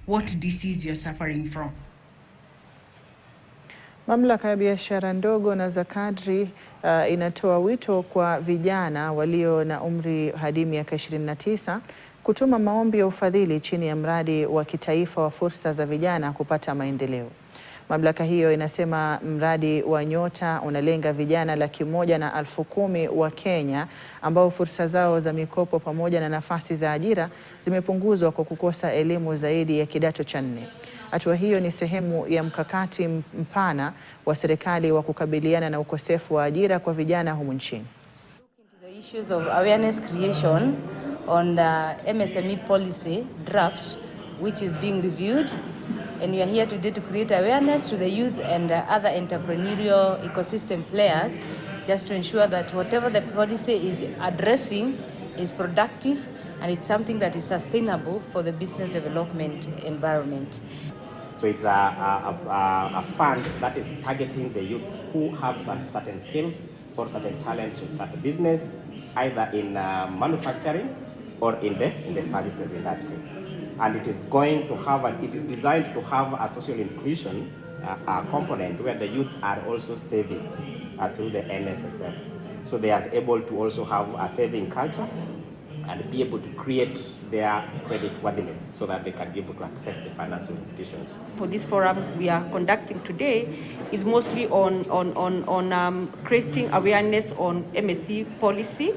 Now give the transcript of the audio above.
what disease you're suffering from. Mamlaka ya biashara ndogo na za kadri inatoa wito kwa vijana walio na umri hadi miaka 29 kutuma maombi ya ufadhili chini ya mradi wa kitaifa wa fursa za vijana kupata maendeleo. Mamlaka hiyo inasema mradi wa Nyota unalenga vijana 110,000 wa Kenya ambao fursa zao za mikopo pamoja na nafasi za ajira zimepunguzwa kwa kukosa elimu zaidi ya kidato cha 4. Hatua hiyo ni sehemu ya mkakati mpana wa serikali wa kukabiliana na ukosefu wa ajira kwa vijana humu nchini. The issues of awareness creation on the MSME policy draft, which is being reviewed, and we are here today to create awareness to the youth and other entrepreneurial ecosystem players, just to ensure that whatever the policy is addressing is productive and it's something that is sustainable for the business development environment. So it's a fund that is targeting the youth who have certain skills or certain talents to start a business, either in manufacturing or in the services industry. And it is going to have, it is designed to have a social inclusion component where the youths are also saving through the NSSF. So they are able to also have a saving culture and be able to create their credit worthiness so that they can be able to access the financial institutions. For this forum we are conducting today is mostly on creating awareness on MSE policy